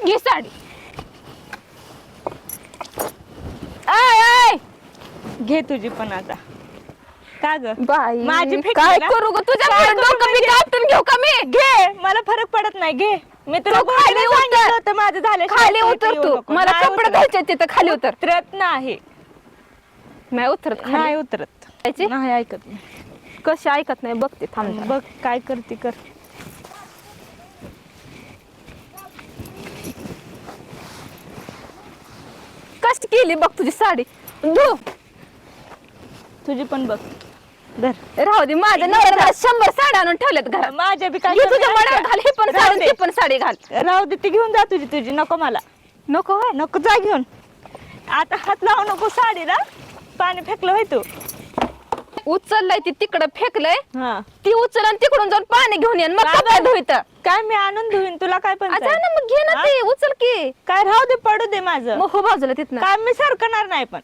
घे sari. I I घे तुझी पण आता. का ग बाई माझी फेकली काय ना? करू ग तुझ्या काय करू डोकं मी म्हणजे? आपटून घेऊ का मी? घे, मला फरक पडत नाही. घे, मी तुला तू खाली सांगितलं उतर. होतं माझं झालं. खाली उतर तू. मला कपडे घ्यायचे तिथं खाली उतर. उतरत नाही. नाही उतरत नाही खाली. उतरत. जायची? नाही ऐकत मी. कशी ऐकत नाही बघते थांब जरा. बघ काय करते कर. कशी केली बघ तुझी साडी. धू. तुझी पण बघ. धर. राहू दे माझ्या नवऱ्याला 100 साड्या आणून ठेवल्यात घरात. माझ्या बी काय घे तुझ्या कमी मड्यावर आहे घाल. का? ही पण राहू साडी दे. ती पण साडी घाल. राहू दे, ती घेऊन जा तुझी नको मला. नको होय. नको, जा घेऊन. आता हात लावू नको साडीला. पाणी फेकलं होय तू. उचललंय ती तिकडं फेकलंय. हा, ती उचल आणि तिकडून जाऊन पाणी घेऊन ये मग का कपडे बरं? धुईत. काय मी आणून धुईन, तुला काय पण अच्छा ना मग घे ना हा? ती उचल की. काय राहू दे, पडू दे माझं. मग हो बाजूला तिथनं. काय मी सरकणार नाही पण.